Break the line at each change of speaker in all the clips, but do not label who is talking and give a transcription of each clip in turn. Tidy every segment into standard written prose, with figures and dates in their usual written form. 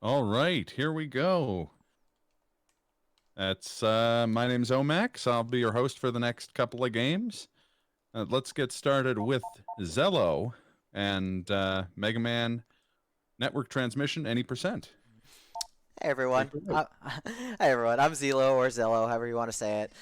All right, here we go. That's my name's Omax. I'll be your host for the next couple of games. Let's get started with ZELLLOO and Mega Man Network Transmission any percent.
Hey everyone. Hey everyone. I'm ZELLLOO or Zello, however you want to say it.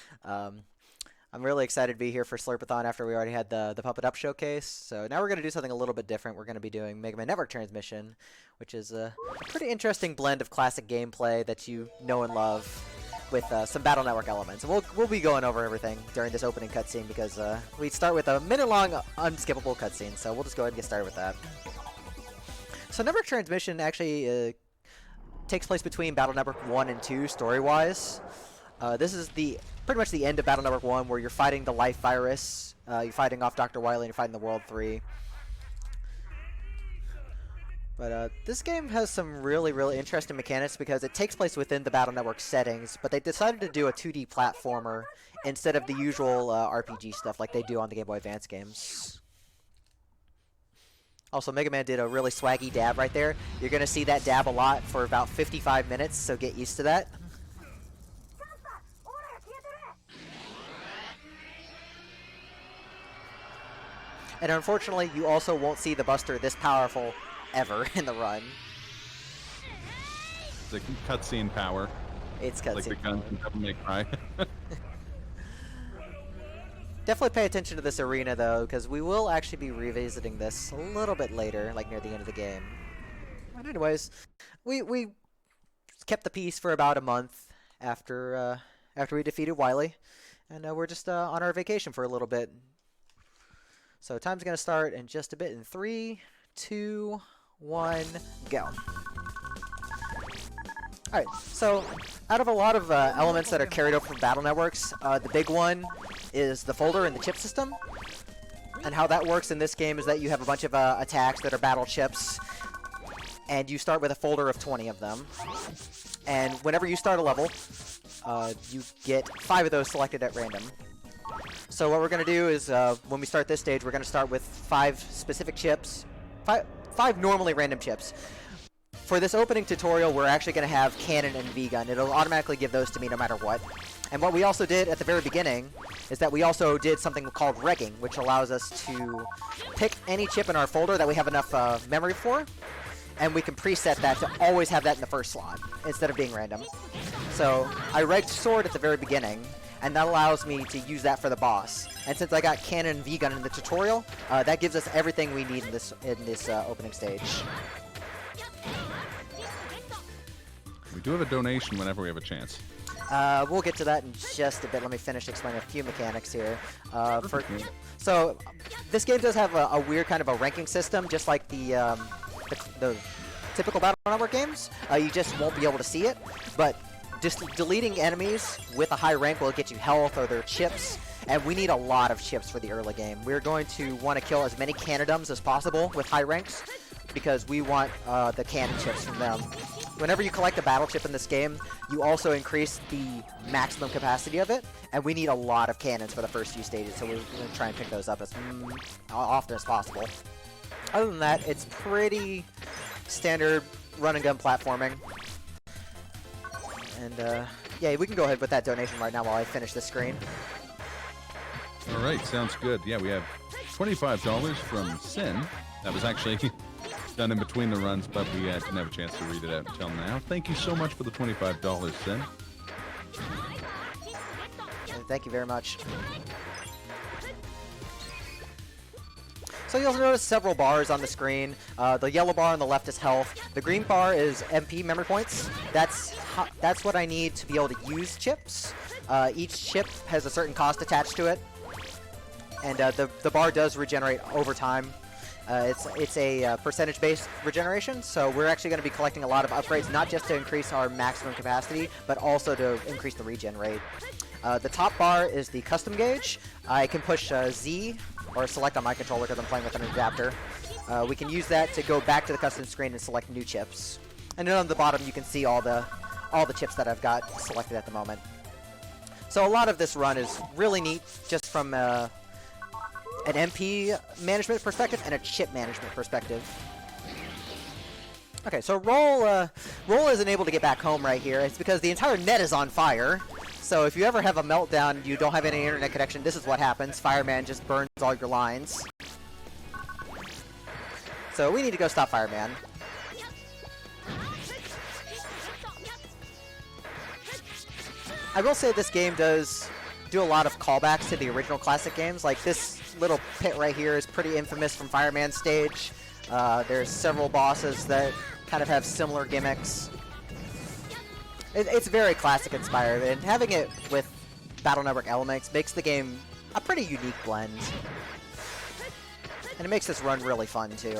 I'm really excited to be here for Slurpathon after we already had the Puppet Up showcase. So now we're going to do something a little bit different. We're going to be doing Mega Man Network Transmission, which is a pretty interesting blend of classic gameplay that you know and love with some Battle Network elements. And we'll be going over everything during this opening cutscene because we start with a minute-long unskippable cutscene. So we'll just go ahead and get started with that. So Network Transmission actually takes place between Battle Network 1 and 2 story-wise. This is pretty much the end of Battle Network 1 where you're fighting the Life Virus, you're fighting off Dr. Wily, and you're fighting the World 3. But this game has some really interesting mechanics because it takes place within the Battle Network settings, but they decided to do a 2D platformer instead of the usual RPG stuff like they do on the Game Boy Advance games. Also, Mega Man did a really swaggy dab right there. You're going to see that dab a lot for about 55 minutes, so get used to that. And unfortunately, you also won't see the Buster this powerful ever in the run.
It's like cutscene power.
It's cutscene
like the guns in Devil May Cry.
Definitely pay attention to this arena, though, because we will actually be revisiting this a little bit later, like near the end of the game. But anyways, we kept the peace for about a month after we defeated Wily, and we're just on our vacation for a little bit. So time's going to start in just a bit in 3, 2, 1, go. Alright, so out of a lot of elements that are carried over from Battle Networks, the big one is the folder and the chip system. And how that works in this game is that you have a bunch of attacks that are battle chips, and you start with a folder of 20 of them. And whenever you start a level, you get 5 of those selected at random. So what we're going to do is, when we start this stage, we're going to start with 5 specific chips, 5 normally random chips. For this opening tutorial, we're actually going to have Cannon and V-Gun. It'll automatically give those to me no matter what. And what we also did at the very beginning is that we also did something called regging, which allows us to pick any chip in our folder that we have enough memory for, and we can preset that to always have that in the first slot instead of being random. So I regged Sword at the very beginning, and that allows me to use that for the boss. And since I got Cannon and V-Gun in the tutorial, that gives us everything we need in this opening stage.
We do have a donation whenever we have a chance.
We'll get to that in just a bit. Let me finish explaining a few mechanics here. So this game does have a weird kind of a ranking system, just like the typical Battle Network games. You just won't be able to see it, but just deleting enemies with a high rank will get you health or their chips, and we need a lot of chips for the early game. We're going to want to kill as many Cannodums as possible with high ranks, because we want the cannon chips from them. Whenever you collect a battle chip in this game, you also increase the maximum capacity of it, and we need a lot of cannons for the first few stages, so we're going to try and pick those up as often as possible. Other than that, it's pretty standard run-and-gun platforming. And yeah, we can go ahead with that donation right now while I finish the screen.
All right, sounds good. Yeah, we have $25 from Sin. That was actually done in between the runs, but we didn't have a chance to read it out until now. Thank you so much for the $25, Sin.
Thank you very much. So you'll notice several bars on the screen. The yellow bar on the left is health. The green bar is MP memory points. That's what I need to be able to use chips. Each chip has a certain cost attached to it, and the bar does regenerate over time. It's a percentage-based regeneration, so we're actually going to be collecting a lot of upgrades, not just to increase our maximum capacity, but also to increase the regen rate. The top bar is the custom gauge. I can push Z or select on my controller because I'm playing with an adapter. We can use that to go back to the custom screen and select new chips. And then on the bottom you can see all the chips that I've got selected at the moment. So a lot of this run is really neat just from an MP management perspective and a chip management perspective. Okay, so Roll isn't able to get back home right here. It's because the entire net is on fire. So if you ever have a meltdown and you don't have any internet connection, this is what happens. Fireman just burns all your lines. So we need to go stop Fireman. I will say this game does do a lot of callbacks to the original classic games. Like this little pit right here is pretty infamous from Fireman's stage. There's several bosses that kind of have similar gimmicks. It's very classic inspired, and having it with Battle Network elements makes the game a pretty unique blend. And it makes this run really fun too.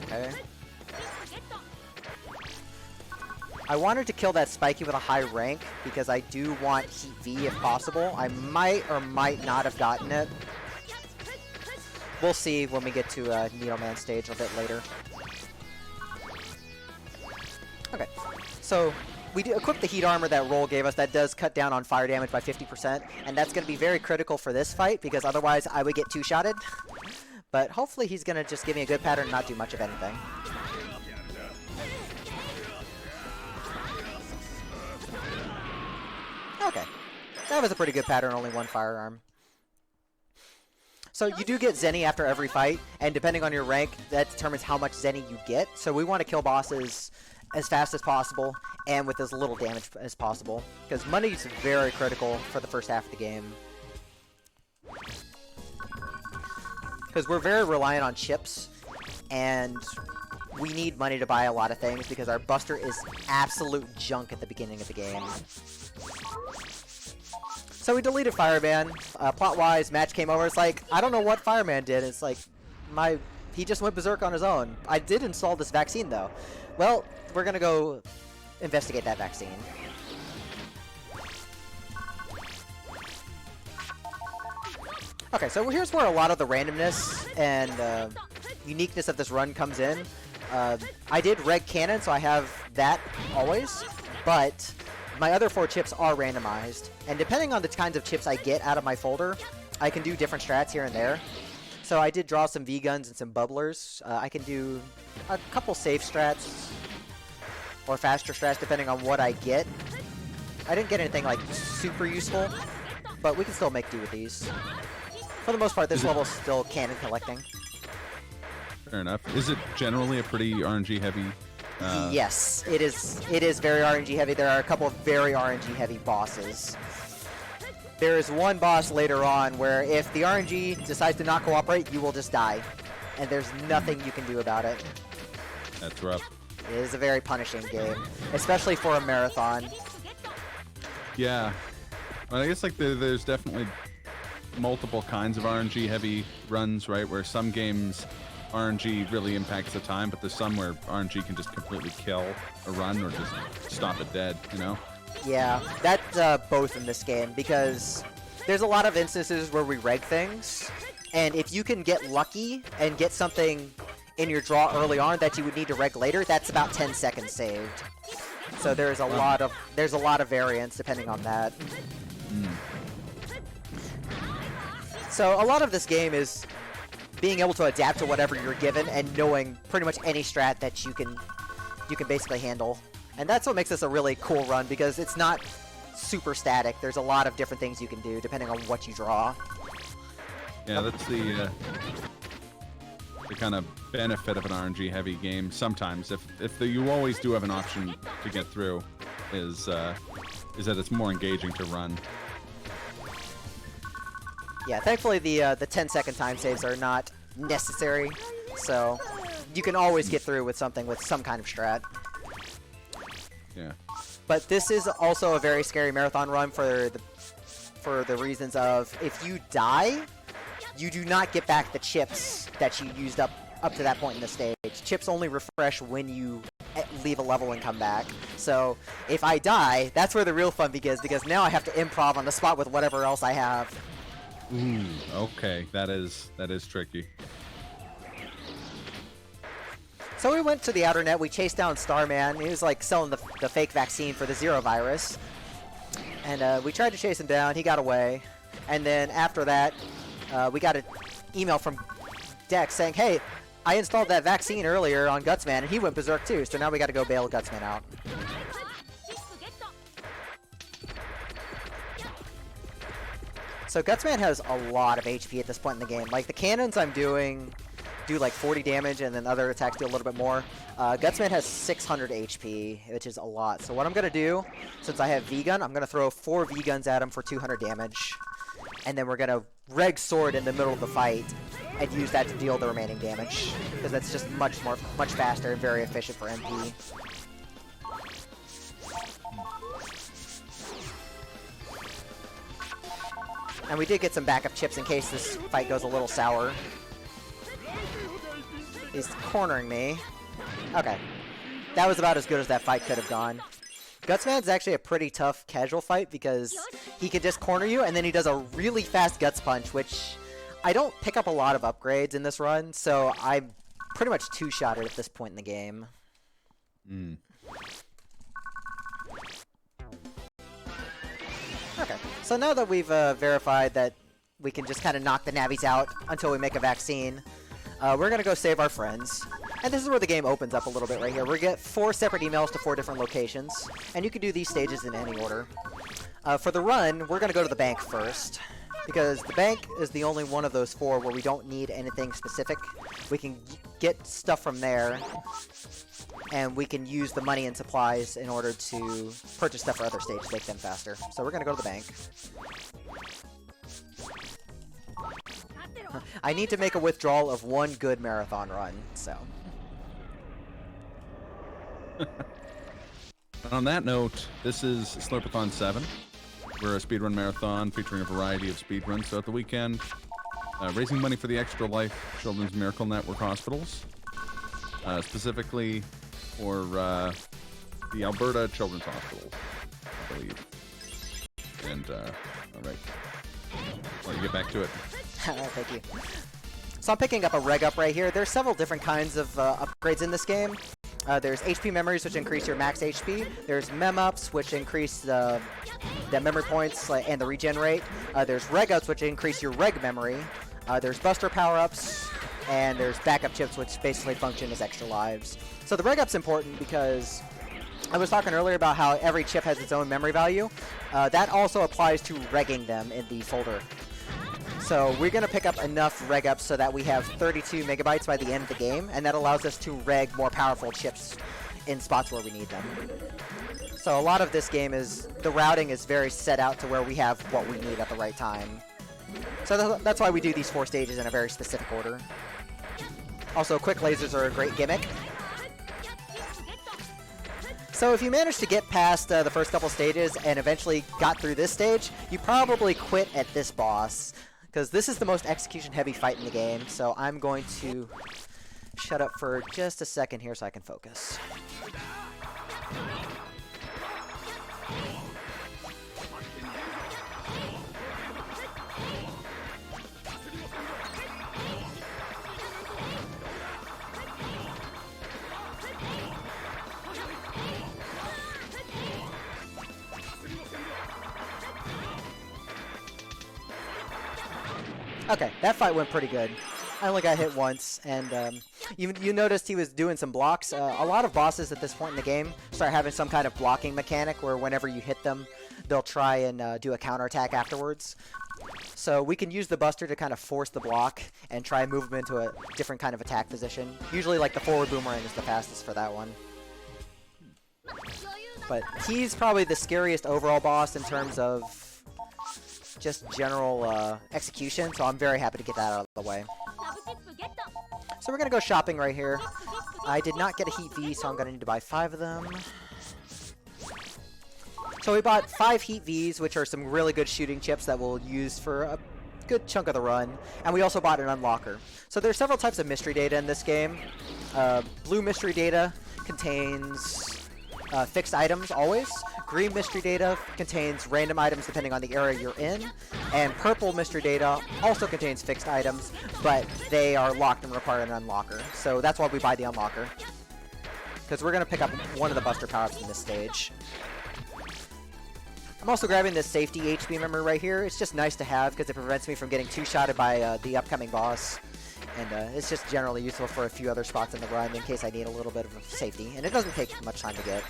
Okay. I wanted to kill that Spiky with a high rank because I do want Heat V if possible. I might or might not have gotten it. We'll see when we get to Needleman stage a bit later. Okay, so we do equip the heat armor that Roll gave us that does cut down on fire damage by 50%, and that's going to be very critical for this fight because otherwise I would get two-shotted. But hopefully he's going to just give me a good pattern and not do much of anything. Okay, that was a pretty good pattern, only one firearm. So you do get Zenny after every fight, and depending on your rank, that determines how much Zenny you get. So we want to kill bosses as fast as possible, and with as little damage as possible, because money is very critical for the first half of the game. Because we're very reliant on chips, and we need money to buy a lot of things, because our Buster is absolute junk at the beginning of the game. So we deleted Fireman. Plot-wise, match came over. It's like, I don't know what Fireman did. It's like, he just went berserk on his own. I did install this vaccine, though. Well, we're going to go investigate that vaccine. Okay, so here's where a lot of the randomness and uniqueness of this run comes in. I did Reg Cannon, so I have that always, but my other 4 chips are randomized, and depending on the kinds of chips I get out of my folder, I can do different strats here and there. So I did draw some V-Guns and some Bubblers. I can do a couple safe strats, or faster strats depending on what I get. I didn't get anything like super useful, but we can still make do with these. For the most part, this level is still cannon collecting.
Fair enough. Is it generally a pretty RNG heavy?
Yes, it is. It is very RNG heavy. There are a couple of very RNG heavy bosses. There is one boss later on where if the RNG decides to not cooperate, you will just die, and there's nothing you can do about it.
That's rough.
It is a very punishing game, especially for a marathon.
Yeah. Well, I guess like there's definitely multiple kinds of RNG heavy runs, right? Where some games RNG really impacts the time, but there's some where RNG can just completely kill a run or just stop it dead, you know?
Yeah, that's both in this game, because there's a lot of instances where we reg things, and if you can get lucky and get something in your draw early on that you would need to reg later, that's about 10 seconds saved. So there's a lot of variance depending on that. So a lot of this game is being able to adapt to whatever you're given and knowing pretty much any strat that you can basically handle. And that's what makes this a really cool run, because it's not super static. There's a lot of different things you can do depending on what you draw.
Yeah, that's the kind of benefit of an RNG heavy game. Sometimes, if you always do have an option to get through, is that it's more engaging to run.
Yeah, thankfully the 10-second time saves are not necessary, so you can always get through with something with some kind of strat.
Yeah.
But this is also a very scary marathon run for the reasons of, if you die, you do not get back the chips that you used up to that point in the stage. Chips only refresh when you leave a level and come back. So if I die, that's where the real fun begins, because now I have to improv on the spot with whatever else I have.
Ooh, okay, that is tricky.
So we went to the outer net, we chased down Starman. He was like selling the fake vaccine for the Zero virus. And we tried to chase him down. He got away. And then after that, we got an email from Dex saying, hey, I installed that vaccine earlier on Gutsman, and he went berserk too. So now we got to go bail Gutsman out. So Gutsman has a lot of HP at this point in the game. Like, the cannons I'm doing do like 40 damage, and then other attacks do a little bit more. Gutsman has 600 HP, which is a lot. So what I'm going to do, since I have V-Gun, I'm going to throw 4 V-Guns at him for 200 damage. And then we're going to Reg Sword in the middle of the fight and use that to deal the remaining damage. Because that's just much faster and very efficient for MP. And we did get some backup chips in case this fight goes a little sour. He's cornering me. Okay. That was about as good as that fight could have gone. Gutsman's actually a pretty tough casual fight because he can just corner you, and then he does a really fast Guts Punch, which I don't pick up a lot of upgrades in this run, so I'm pretty much two-shotted at this point in the game. Okay, so now that we've verified that we can just kind of knock the nabbies out until we make a vaccine, we're going to go save our friends. And this is where the game opens up a little bit right here. We get 4 separate emails to 4 different locations, and you can do these stages in any order. For the run, we're going to go to the bank first, because the bank is the only one of those 4 where we don't need anything specific. We can get stuff from there, and we can use the money and supplies in order to purchase stuff for other stages, make them faster. So we're going to go to the bank. I need to make a withdrawal of 1 good marathon run, so...
On that note, this is Slurpathon 7. We're a speedrun marathon featuring a variety of speedruns throughout the weekend, raising money for the Extra Life Children's Miracle Network hospitals, specifically for the Alberta Children's Hospital, I believe. And, alright. Let me get back to it.
Thank you. So I'm picking up a reg up right here. There's several different kinds of upgrades in this game. There's HP memories, which increase your max HP. There's mem ups, which increase the memory points and the regen rate. There's reg ups, which increase your reg memory. There's buster power ups, and there's backup chips, which basically function as extra lives. So the reg up's important because I was talking earlier about how every chip has its own memory value. That also applies to regging them in the folder. So we're going to pick up enough reg ups so that we have 32 megabytes by the end of the game, and that allows us to reg more powerful chips in spots where we need them. So a lot of this game is, the routing is very set out to where we have what we need at the right time. So that's why we do these 4 stages in a very specific order. Also, quick lasers are a great gimmick. So if you managed to get past the first couple stages and eventually got through this stage, you probably quit at this boss, because this is the most execution-heavy fight in the game. So I'm going to shut up for just a second here so I can focus. Okay, that fight went pretty good. I only got hit once, and you noticed he was doing some blocks. A lot of bosses at this point in the game start having some kind of blocking mechanic where whenever you hit them, they'll try and do a counterattack afterwards. So we can use the Buster to kind of force the block and try and move him into a different kind of attack position. Usually like the forward boomerang is the fastest for that one. But he's probably the scariest overall boss in terms of just general execution, so I'm very happy to get that out of the way. So we're going to go shopping right here. I did not get a Heat V, so I'm going to need to buy 5 of them. So we bought 5 Heat Vs, which are some really good shooting chips that we'll use for a good chunk of the run. And we also bought an unlocker. So there's several types of mystery data in this game. Blue mystery data contains fixed items always. Green mystery data contains random items depending on the area you're in. And purple mystery data also contains fixed items, but they are locked and require an unlocker. So that's why we buy the unlocker, because we're going to pick up one of the Buster power-ups in this stage. I'm also grabbing this safety HP memory right here. It's just nice to have because it prevents me from getting two-shotted by the upcoming boss. And it's just generally useful for a few other spots in the run in case I need a little bit of safety. And it doesn't take much time to get.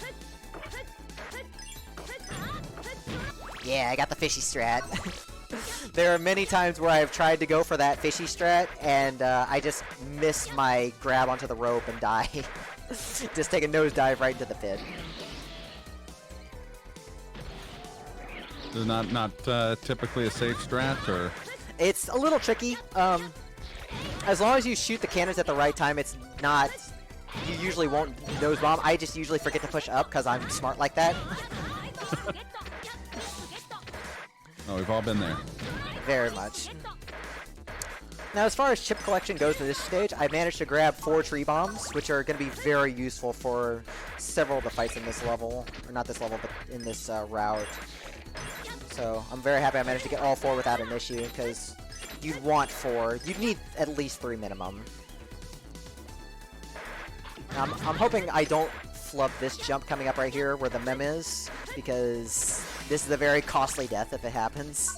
Yeah, I got the fishy strat. There are many times where I've tried to go for that fishy strat, and I just miss my grab onto the rope and die. Just take a nosedive right into the pit.
Is not typically a safe strat, or?
It's a little tricky. As long as you shoot the cannons at the right time, it's not... You usually won't nose bomb. I just usually forget to push up because I'm smart like that.
Oh, we've all been there.
Very much. Now, as far as chip collection goes in this stage, I managed to grab 4 tree bombs, which are going to be very useful for several of the fights in this level. Or not this level, but in this route. So, I'm very happy I managed to get all 4 without an issue, because you'd want 4. You'd need at least 3 minimum. Now, I'm hoping I don't flub this jump coming up right here where the mem is, because this is a very costly death if it happens.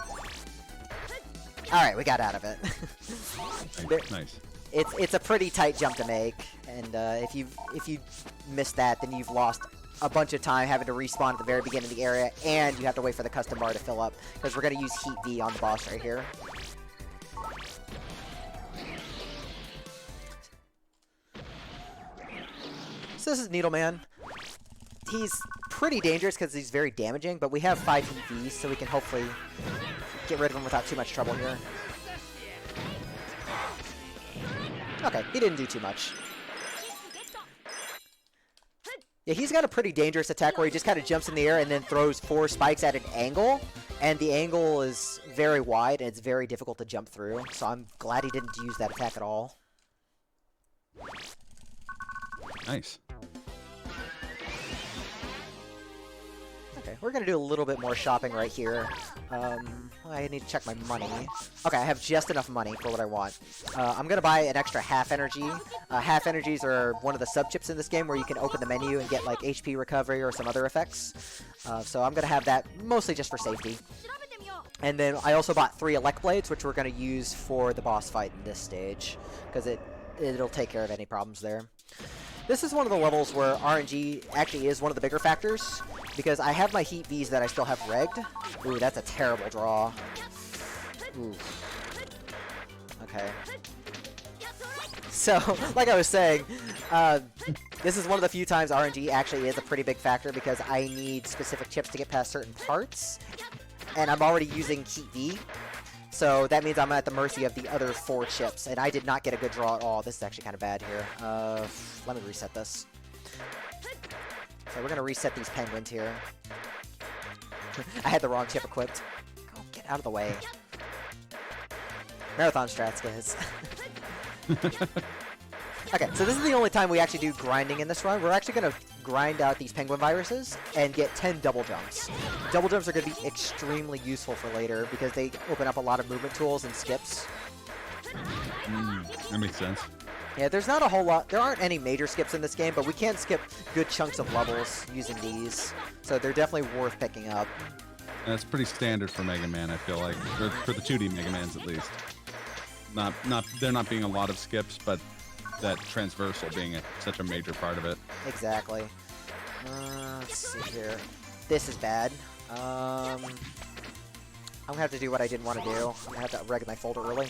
Alright, we got out of it.
Nice.
It's a pretty tight jump to make, and if you miss that, then you've lost a bunch of time having to respawn at the very beginning of the area, and you have to wait for the custom bar to fill up, because we're going to use Heat V on the boss right here. So this is Needleman. He's pretty dangerous because he's very damaging, but we have 5 Heat Vs, so we can hopefully get rid of him without too much trouble here. Okay, he didn't do too much. Yeah, he's got a pretty dangerous attack where he just kind of jumps in the air and then throws 4 spikes at an angle, and the angle is very wide and it's very difficult to jump through, so I'm glad he didn't use that attack at all.
Nice.
Okay, we're gonna do a little bit more shopping right here. I need to check my money. Okay, I have just enough money for what I want. I'm gonna buy an extra half energy. Half energies are one of the sub-chips in this game where you can open the menu and get like HP recovery or some other effects. So I'm gonna have that mostly just for safety. And then I also bought 3 elect blades, which we're gonna use for the boss fight in this stage, because it'll take care of any problems there. This is one of the levels where RNG actually is one of the bigger factors, because I have my Heat Vs that I still have regged. Ooh, that's a terrible draw. Ooh. Okay. So, like I was saying, this is one of the few times RNG actually is a pretty big factor, because I need specific chips to get past certain parts, and I'm already using Heat V. So that means I'm at the mercy of the other 4 chips, and I did not get a good draw at all. This is actually kind of bad here. Let me reset this. So we're going to reset these penguins here. I had the wrong chip equipped. Oh, get out of the way. Marathon strats, guys. Okay, so this is the only time we actually do grinding in this run. We're actually going to grind out these penguin viruses and get 10 double jumps. Double jumps are going to be extremely useful for later because they open up a lot of movement tools and skips.
That makes sense.
Yeah, there's not a whole lot. There aren't any major skips in this game, but we can skip good chunks of levels using these. So they're definitely worth picking up.
That's pretty standard for Mega Man, I feel like. For the 2D Mega Mans, at least. There not being a lot of skips, but that transversal being such a major part of it.
Exactly. Let's see here. This is bad. I'm gonna have to do what I didn't want to do. I'm gonna have to reg my folder early.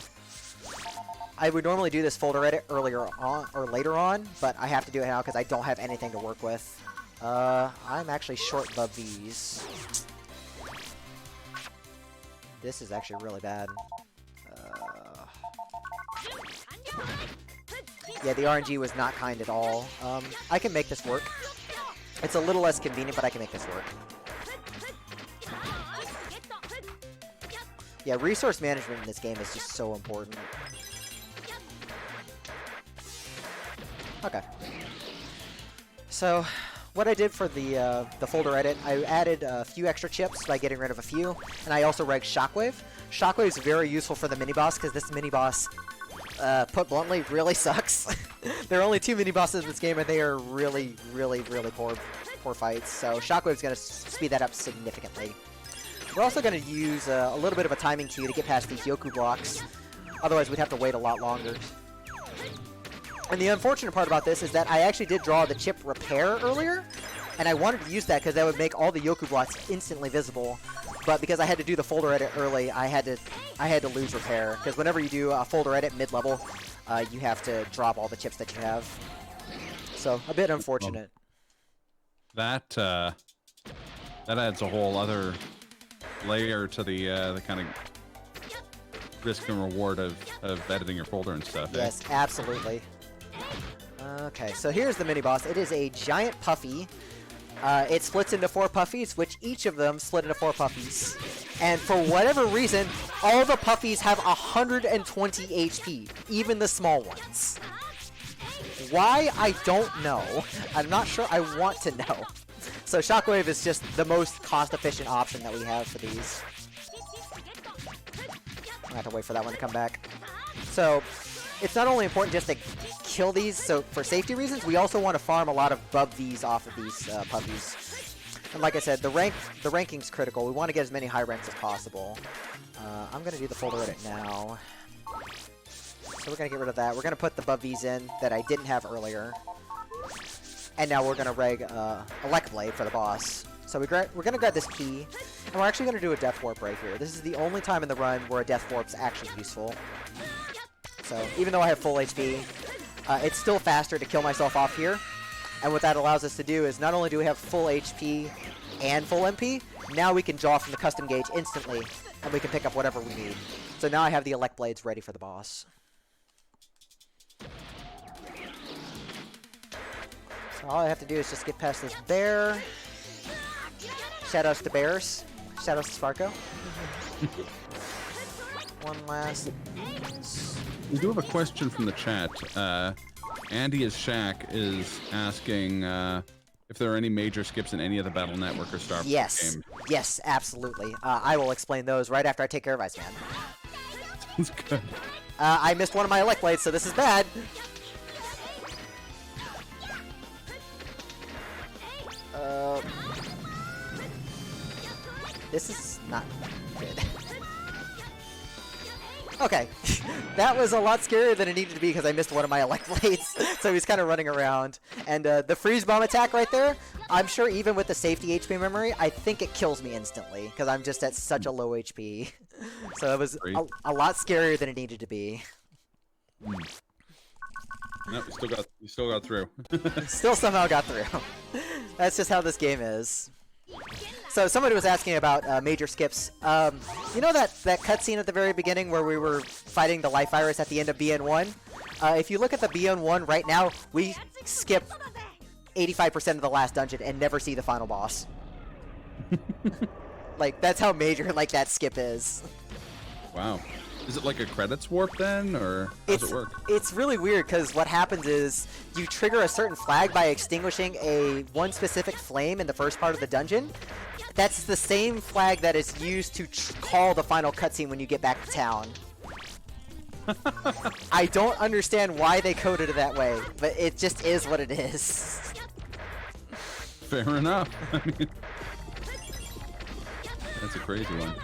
I would normally do this folder edit earlier on or later on, but I have to do it now because I don't have anything to work with. I'm actually short the V's. This is actually really bad. Yeah, the RNG was not kind at all. I can make this work. It's a little less convenient, but I can make this work. Yeah, resource management in this game is just so important. Okay. So, what I did for the folder edit, I added a few extra chips by getting rid of a few, and I also regged Shockwave. Shockwave is very useful for the mini-boss, because this mini-boss, put bluntly, really sucks. There are only 2 mini-bosses in this game, and they are really, really, really poor fights, so Shockwave's going to speed that up significantly. We're also going to use a little bit of a timing key to get past these Yoku blocks. Otherwise, we'd have to wait a lot longer. And the unfortunate part about this is that I actually did draw the chip repair earlier, and I wanted to use that because that would make all the Yoku blocks instantly visible. But because I had to do the folder edit early, I had to lose repair. Because whenever you do a folder edit mid-level, you have to drop all the chips that you have. So a bit unfortunate.
That adds a whole other layer to the kind of risk and reward of editing your folder and stuff.
Yes, absolutely. Okay, so here's the mini boss. It is a giant puffy. It splits into 4 puffies, which each of them split into 4 puffies. And for whatever reason, all the puffies have 120 HP, even the small ones. Why? I don't know. I'm not sure I want to know. So Shockwave is just the most cost-efficient option that we have for these. I'm gonna have to wait for that one to come back. So it's not only important just to kill these, so for safety reasons, we also want to farm a lot of Bub-Vs off of these puppies. And like I said, the ranking's critical. We want to get as many high ranks as possible. I'm going to do the folder edit now. So we're going to get rid of that. We're going to put the Bub-Vs in that I didn't have earlier. And now we're going to reg Elect Blade for the boss. So we're going to grab this key, and we're actually going to do a Death Warp right here. This is the only time in the run where a Death Warp's actually useful. So even though I have full HP, it's still faster to kill myself off here. And what that allows us to do is not only do we have full HP and full MP, now we can draw from the custom gauge instantly, and we can pick up whatever we need. So now I have the Elect Blades ready for the boss. So all I have to do is just get past this bear. Shoutouts to bears. Shoutouts to Sparko. One last...
We do have a question from the chat. Andy as Shaq is asking if there are any major skips in any of the Battle Network or Star
Yes.
games.
Yes, absolutely. I will explain those right after I take care of Iceman.
Sounds good.
I missed one of my Elect Blades, so this is bad. This is not good. Okay, that was a lot scarier than it needed to be because I missed one of my Elect Blades, so he's kind of running around. And the Freeze Bomb attack right there, I'm sure even with the safety HP memory, I think it kills me instantly because I'm just at such a low HP. So it was a lot scarier than it needed to be.
No, you still got through.
Still somehow got through. That's just how this game is. So somebody was asking about major skips. You know that cutscene at the very beginning where we were fighting the life virus at the end of BN1? If you look at the BN1 right now, we skip 85% of the last dungeon and never see the final boss. Like, that's how major that skip is. Wow.
Is it like a credits warp then, or how does it work?
It's really weird because what happens is you trigger a certain flag by extinguishing one specific flame in the first part of the dungeon. That's the same flag that is used to call the final cutscene when you get back to town. I don't understand why they coded it that way, but it just is what it is.
Fair enough. I mean, that's a crazy one.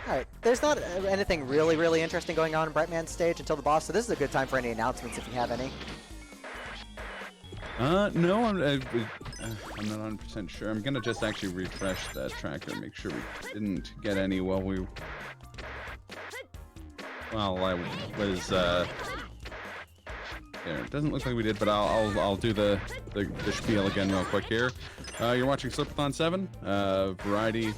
Alright, there's not anything really interesting going on in Brightman's stage until the boss, so this is a good time for any announcements if you have any.
No, I'm not 100% sure. I'm gonna just actually refresh that tracker, make sure we didn't get any while I was there. It doesn't look like we did, but I'll do the spiel again real quick here. You're watching Slurpathon 7, variety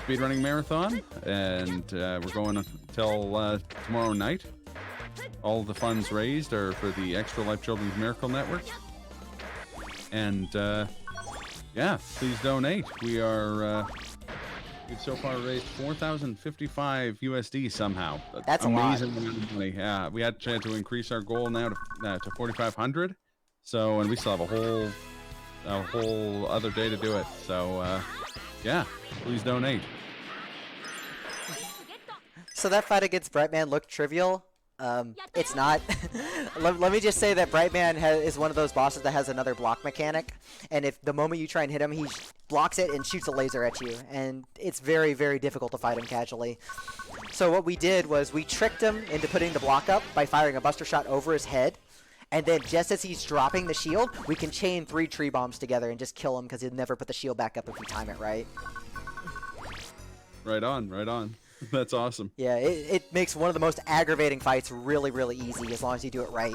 speedrunning marathon, and we're going until tomorrow night. All the funds raised are for the Extra Life Children's Miracle Network. And yeah, please donate. We've so far raised 4,055 USD somehow.
That's
amazing
a lot.
amount of money. Yeah, we had to increase our goal now to 4,500. So, and we still have a whole other day to do it. So, yeah, please donate.
So that fight against Brightman looked trivial, It's not. Let me just say that Brightman is one of those bosses that has another block mechanic, and if the moment you try and hit him, he blocks it and shoots a laser at you, and it's very, very difficult to fight him casually. So what we did was we tricked him into putting the block up by firing a buster shot over his head, and then just as he's dropping the shield, we can chain 3 tree bombs together and just kill him because he'll never put the shield back up if we time it right.
Right on, right on. That's awesome.
Yeah, it makes one of the most aggravating fights really, really easy as long as you do it right.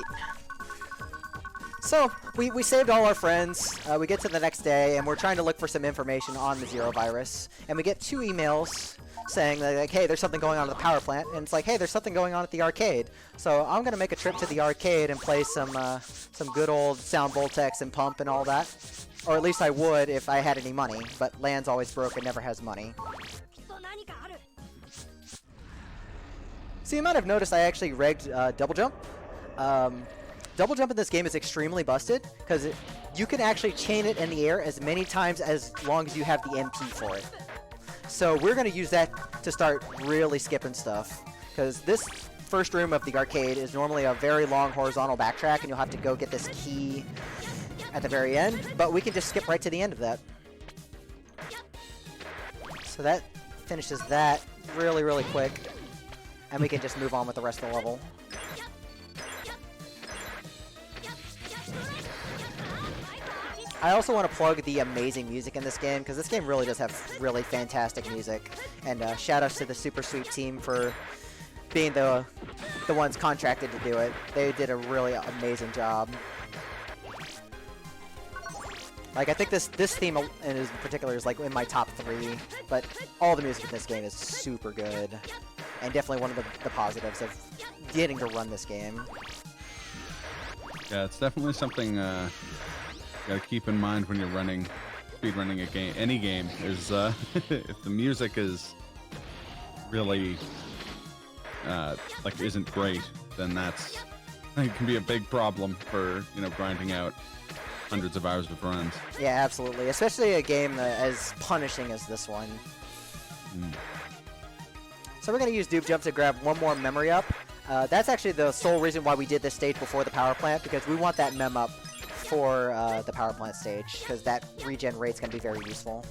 So, we saved all our friends. We get to the next day, and we're trying to look for some information on the Zero virus. And we get 2 emails saying, like, hey, there's something going on at the power plant. And it's like, hey, there's something going on at the arcade. So I'm going to make a trip to the arcade and play some good old Sound Voltex and Pump and all that. Or at least I would if I had any money. But Land's always broke and never has money. So you might have noticed I actually regged double jump. Double jump in this game is extremely busted because you can actually chain it in the air as many times as long as you have the MP for it. So we're going to use that to start really skipping stuff because this first room of the arcade is normally a very long horizontal backtrack and you'll have to go get this key at the very end, but we can just skip right to the end of that. So that finishes that really, really quick. And we can just move on with the rest of the level. I also want to plug the amazing music in this game, because this game really does have really fantastic music. And shout-outs to the Super Sweep team for being the ones contracted to do it. They did a really amazing job. Like, I think this theme in particular is like in my top 3, but all the music in this game is super good. And definitely one of the positives of getting to run this game.
Yeah, it's definitely something you gotta keep in mind when you're speed running a game. Any game is if the music is really like isn't great, then it can be a big problem for grinding out hundreds of hours of runs. Yeah,
absolutely. Especially a game as punishing as this one. So we're going to use Dupe Jump to grab one more memory up. That's actually the sole reason why we did this stage before the power plant, because we want that mem up for the power plant stage, because that regen rate's going to be very useful.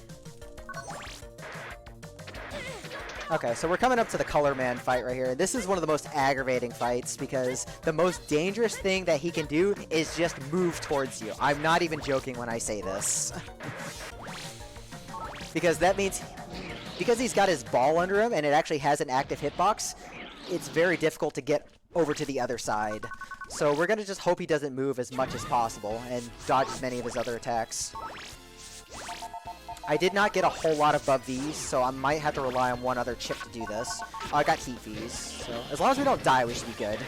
Okay, so we're coming up to the Color Man fight right here. This is one of the most aggravating fights because the most dangerous thing that he can do is just move towards you. I'm not even joking when I say this. Because that means, because he's got his ball under him and it actually has an active hitbox, it's very difficult to get over to the other side. So we're going to just hope he doesn't move as much as possible and dodge as many of his other attacks. I did not get a whole lot of above V's, so I might have to rely on one other chip to do this. Oh, I got Heat V's, so as long as we don't die, we should be good.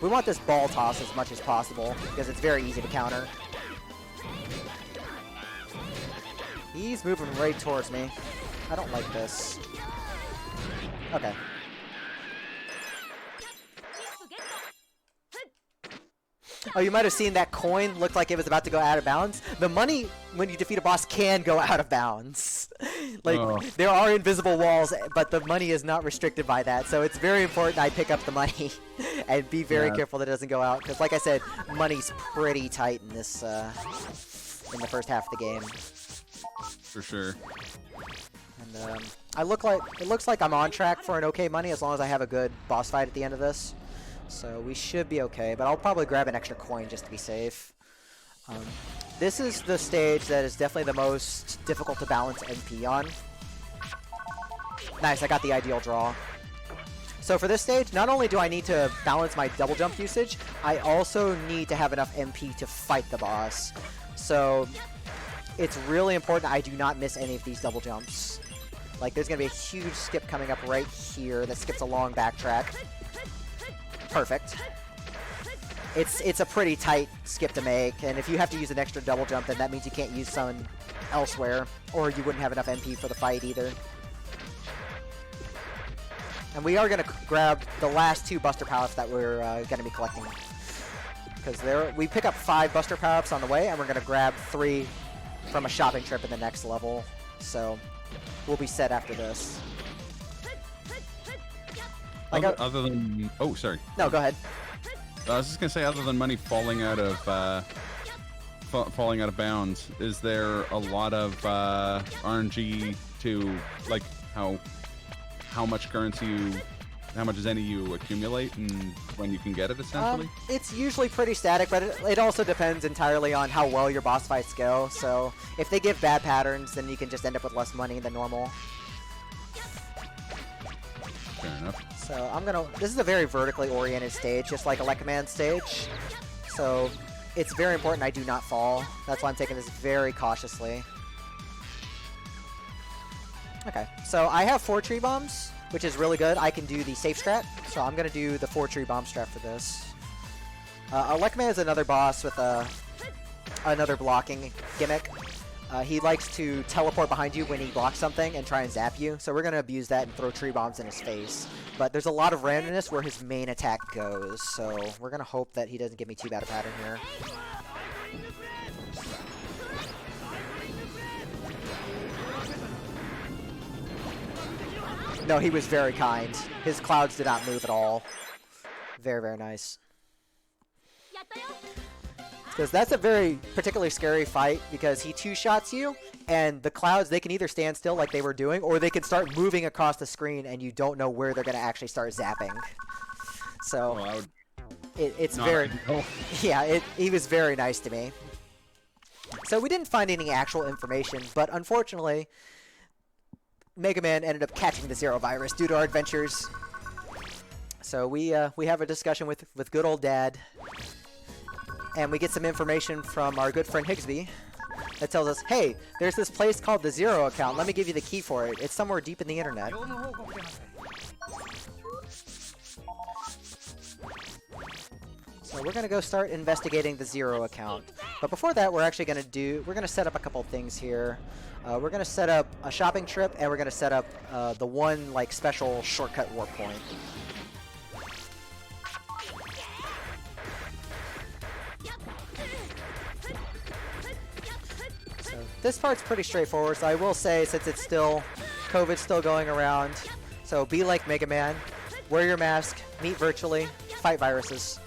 We want this ball toss as much as possible, because it's very easy to counter. He's moving right towards me. I don't like this. Okay. Oh, you might have seen that coin looked like it was about to go out of bounds. The money, when you defeat a boss, can go out of bounds. Like, there are invisible walls, but the money is not restricted by that. So it's very important I pick up the money and be very careful that it doesn't go out. Because like I said, money's pretty tight in this, in the first half of the game.
For sure.
And it looks like I'm on track for an okay money as long as I have a good boss fight at the end of this. So we should be okay, but I'll probably grab an extra coin just to be safe. This is the stage that is definitely the most difficult to balance MP on. Nice, I got the ideal draw. So for this stage, not only do I need to balance my double jump usage, I also need to have enough MP to fight the boss. So it's really important I do not miss any of these double jumps. Like, there's going to be a huge skip coming up right here that skips a long backtrack. Perfect. It's a pretty tight skip to make, and if you have to use an extra double jump, then that means you can't use some elsewhere, or you wouldn't have enough MP for the fight either. And we are going to grab the last 2 Buster Power-Ups that we're going to be collecting. Because we pick up 5 Buster Power-Ups on the way, and we're going to grab 3 from a shopping trip in the next level. So we'll be set after this. Like
other than oh, sorry.
No, go ahead.
I was just gonna say, other than money falling out of bounds, is there a lot of RNG to like how much currency how much Zenny you accumulate and when you can get it essentially?
It's usually pretty static, but it also depends entirely on how well your boss fights go. So if they give bad patterns, then you can just end up with less money than normal.
Fair enough.
So this is a very vertically oriented stage, just like a Command stage. So it's very important I do not fall. That's why I'm taking this very cautiously. Okay, so I have 4 tree bombs, which is really good. I can do the safe strat, so I'm gonna do the 4 tree bomb strat for this. Command is another boss with another blocking gimmick. He likes to teleport behind you when he blocks something and try and zap you, so we're going to abuse that and throw tree bombs in his face. But there's a lot of randomness where his main attack goes, so we're going to hope that he doesn't give me too bad a pattern here. No, he was very kind. His clouds did not move at all. Very, very nice. Because that's a very particularly scary fight, because he 2-shots you, and the clouds, they can either stand still like they were doing, or they can start moving across the screen, and you don't know where they're going to actually start zapping. So, it's very... Yeah, he was very nice to me. So we didn't find any actual information, but unfortunately, Mega Man ended up catching the Zero virus due to our adventures. So we have a discussion with good old Dad. And we get some information from our good friend Higsby that tells us, hey, there's this place called the Zero account. Let me give you the key for it. It's somewhere deep in the internet. So we're going to go start investigating the Zero account. But before that, we're actually going to set up a couple things here. We're going to set up a shopping trip, and we're going to set up the one like special shortcut warp point. This part's pretty straightforward, so I will say, since it's still, COVID's still going around, so be like Mega Man, wear your mask, meet virtually, fight viruses.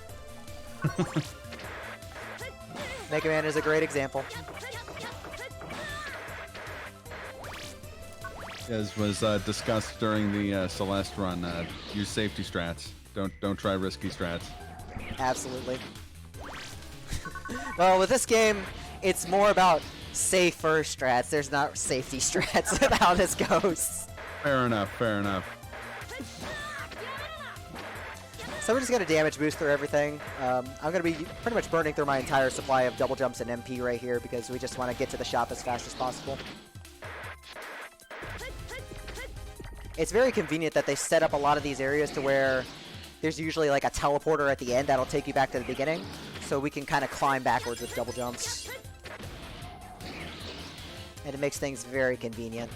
Mega Man is a great example.
As was discussed during the Celeste run, use safety strats. Don't try risky strats.
Absolutely. Well, with this game, it's more about safer strats. There's not safety strats with how this goes.
Fair enough, fair enough.
So we're just going to damage boost through everything. I'm going to be pretty much burning through my entire supply of double jumps and MP right here because we just want to get to the shop as fast as possible. It's very convenient that they set up a lot of these areas to where there's usually like a teleporter at the end that'll take you back to the beginning, so we can kind of climb backwards with double jumps. And it makes things very convenient.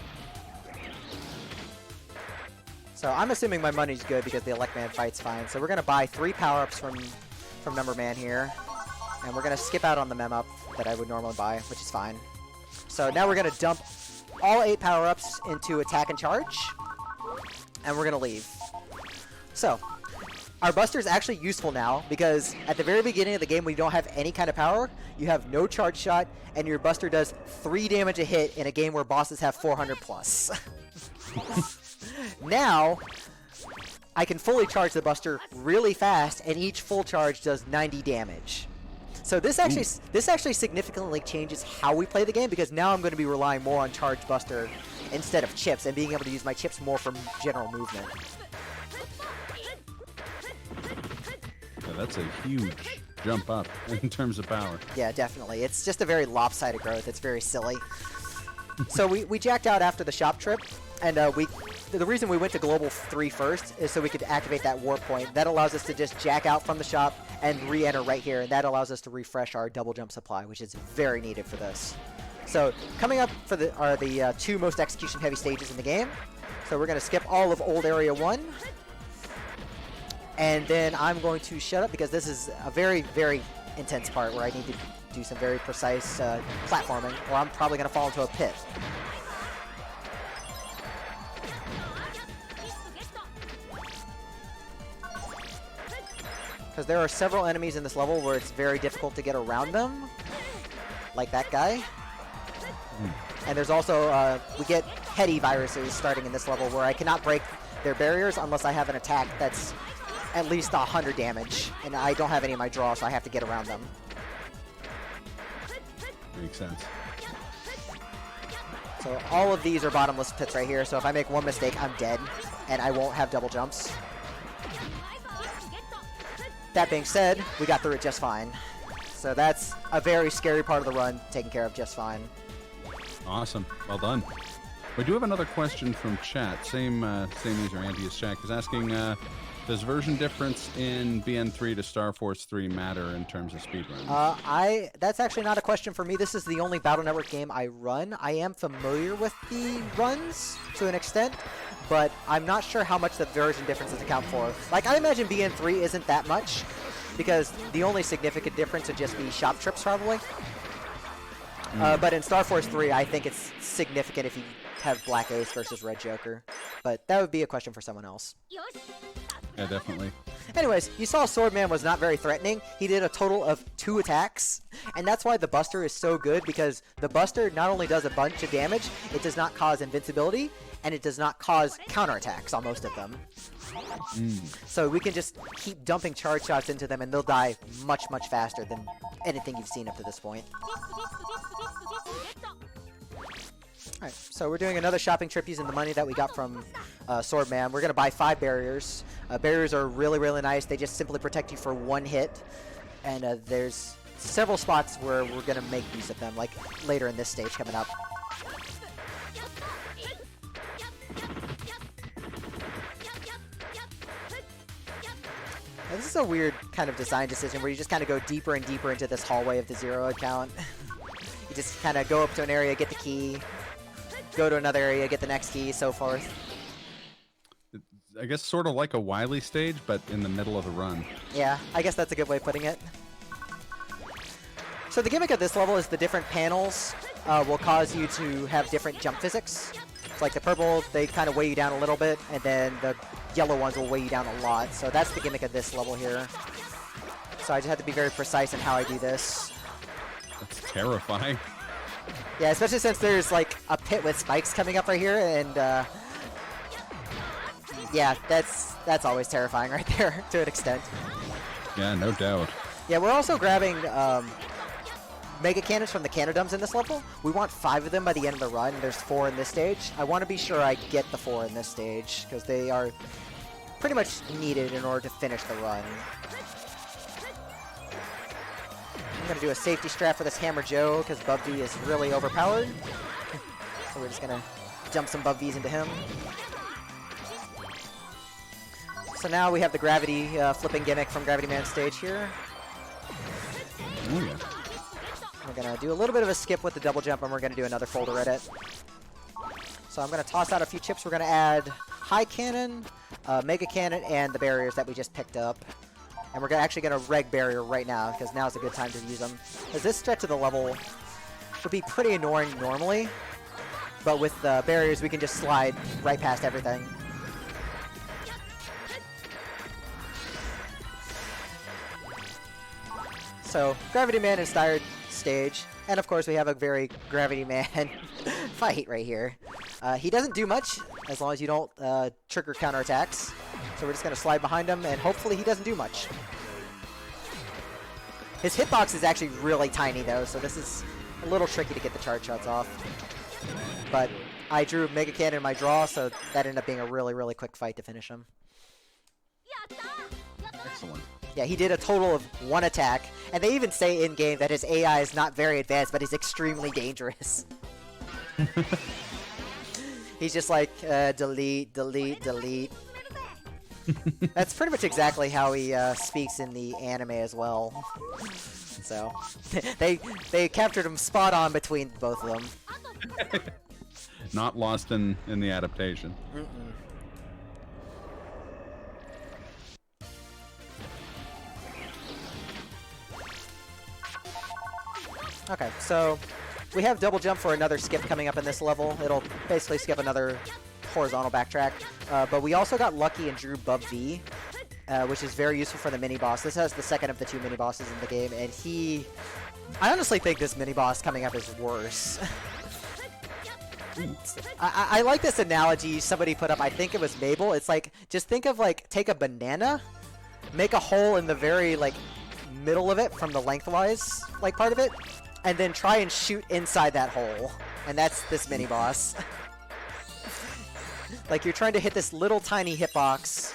So I'm assuming my money's good because the Man fight's fine. So we're going to buy 3 power-ups from Number Man here. And we're going to skip out on the mem-up that I would normally buy, which is fine. So now we're going to dump all 8 power-ups into attack and charge. And we're going to leave. So, our Buster is actually useful now because at the very beginning of the game when you don't have any kind of power, you have no charge shot, and your Buster does 3 damage a hit in a game where bosses have 400 plus. Now, I can fully charge the Buster really fast, and each full charge does 90 damage. So this actually significantly changes how we play the game because now I'm going to be relying more on Charge Buster instead of chips and being able to use my chips more for general movement.
Yeah, that's a huge jump up in terms of power.
Yeah, definitely. It's just a very lopsided growth. It's very silly. So we jacked out after the shop trip, and the reason we went to Global 3 first is so we could activate that warp point. That allows us to just jack out from the shop and re-enter right here, and that allows us to refresh our double jump supply, which is very needed for this. So coming up for are the 2 most execution-heavy stages in the game. So we're going to skip all of Old Area 1. And then I'm going to shut up because this is a very, very intense part where I need to do some very precise platforming, or I'm probably going to fall into a pit. Because there are several enemies in this level where it's very difficult to get around them. Like that guy. And there's also, we get heady viruses starting in this level where I cannot break their barriers unless I have an attack that's at least 100 damage. And I don't have any of my draw, so I have to get around them.
Makes sense.
So all of these are bottomless pits right here, so if I make one mistake, I'm dead, and I won't have double jumps. That being said, we got through it just fine. So that's a very scary part of the run, taken care of just fine.
Awesome. Well done. We do have another question from chat. Same user, Andy's chat, is asking, does version difference in BN3 to Star Force 3 matter in terms of speedruns?
That's actually not a question for me. This is the only Battle Network game I run. I am familiar with the runs to an extent, but I'm not sure how much the version differences account for. Like, I imagine BN3 isn't that much, because the only significant difference would just be shop trips, probably. But in Star Force 3, I think it's significant if you have Black Ace versus Red Joker. But that would be a question for someone else.
Yeah, definitely.
Anyways, you saw Swordman was not very threatening. He did a total of 2 attacks, and that's why the Buster is so good, because the Buster not only does a bunch of damage, it does not cause invincibility, and it does not cause counterattacks on most of them. So we can just keep dumping charge shots into them, and they'll die much, much faster than anything you've seen up to this point. Alright, so we're doing another shopping trip using the money that we got from Swordman. We're going to buy 5 barriers. Barriers are really, really nice. They just simply protect you for 1 hit. And there's several spots where we're going to make use of them, like later in this stage coming up. Now, this is a weird kind of design decision where you just kind of go deeper and deeper into this hallway of the 0 account. You just kind of go up to an area, get the key, go to another area, get the next key, so forth.
I guess sort of like a Wily stage, but in the middle of the run.
Yeah, I guess that's a good way of putting it. So the gimmick of this level is the different panels will cause you to have different jump physics. It's like the purple, they kind of weigh you down a little bit, and then the yellow ones will weigh you down a lot. So that's the gimmick of this level here. So I just have to be very precise in how I do this.
That's terrifying.
Yeah, especially since there's like a pit with spikes coming up right here, and yeah, that's always terrifying right there to an extent.
Yeah, no doubt.
Yeah, we're also grabbing Mega Cannons from the Cannodums in this level. We want 5 of them by the end of the run. There's 4 in this stage. I want to be sure I get the 4 in this stage, because they are pretty much needed in order to finish the run. I'm going to do a safety strap for this Hammer Joe, because Bub V is really overpowered. So we're just going to dump some Bub Vs into him. So now we have the gravity flipping gimmick from Gravity Man stage here.
Oh, yeah.
We're going to do a little bit of a skip with the double jump, and we're going to do another folder edit. So I'm going to toss out a few chips. We're going to add High Cannon, Mega Cannon, and the barriers that we just picked up. And we're actually going to reg barrier right now, because now's a good time to use them. Because this stretch of the level would be pretty annoying normally, but with the barriers we can just slide right past everything. So, Gravity Man inspired stage, and of course we have a very Gravity Man fight right here. He doesn't do much, as long as you don't trigger counterattacks. So we're just going to slide behind him, and hopefully he doesn't do much. His hitbox is actually really tiny, though, so this is a little tricky to get the charge shots off. But I drew Mega Cannon in my draw, so that ended up being a really, really quick fight to finish him.
Excellent.
Yeah, he did a total of 1 attack, and they even say in-game that his AI is not very advanced, but he's extremely dangerous. He's just like, delete, delete, delete. That's pretty much exactly how he speaks in the anime as well. So, they captured him spot on between both of them.
Not lost in the adaptation.
Okay, so we have double jump for another skip coming up in this level. It'll basically skip another horizontal backtrack. But we also got lucky and drew Bub V. which is very useful for the mini-boss. This has the second of the 2 mini-bosses in the game, and I honestly think this mini-boss coming up is worse. I like this analogy somebody put up, I think it was Mabel. It's like, just think of like, take a banana, make a hole in the very like middle of it from the lengthwise like part of it, and then try and shoot inside that hole. And that's this mini-boss. Like you're trying to hit this little tiny hitbox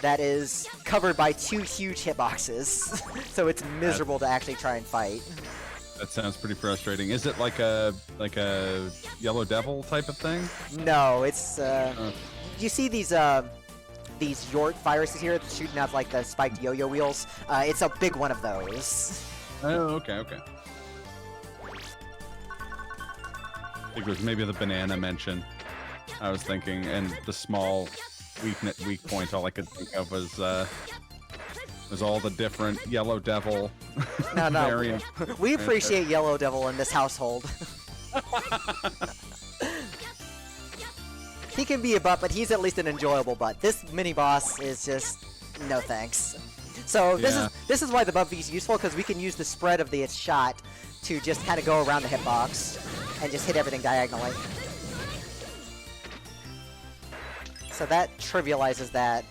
that is covered by 2 huge hitboxes. So it's miserable to actually try and fight.
That sounds pretty frustrating. Is it like a Yellow Devil type of thing?
No, it's you see these Yort viruses here shooting out like the spiked yo-yo wheels. It's a big one of those.
Oh, okay. I think it was maybe the banana mention. I was thinking, and the small weak point. All I could think of was all the different Yellow Devil variants.
We appreciate Yellow Devil in this household. He can be a butt, but he's at least an enjoyable butt. This mini boss is just no thanks. So this is why the butt V is useful, because we can use the spread of the shot to just kind of go around the hitbox and just hit everything diagonally. So that trivializes that.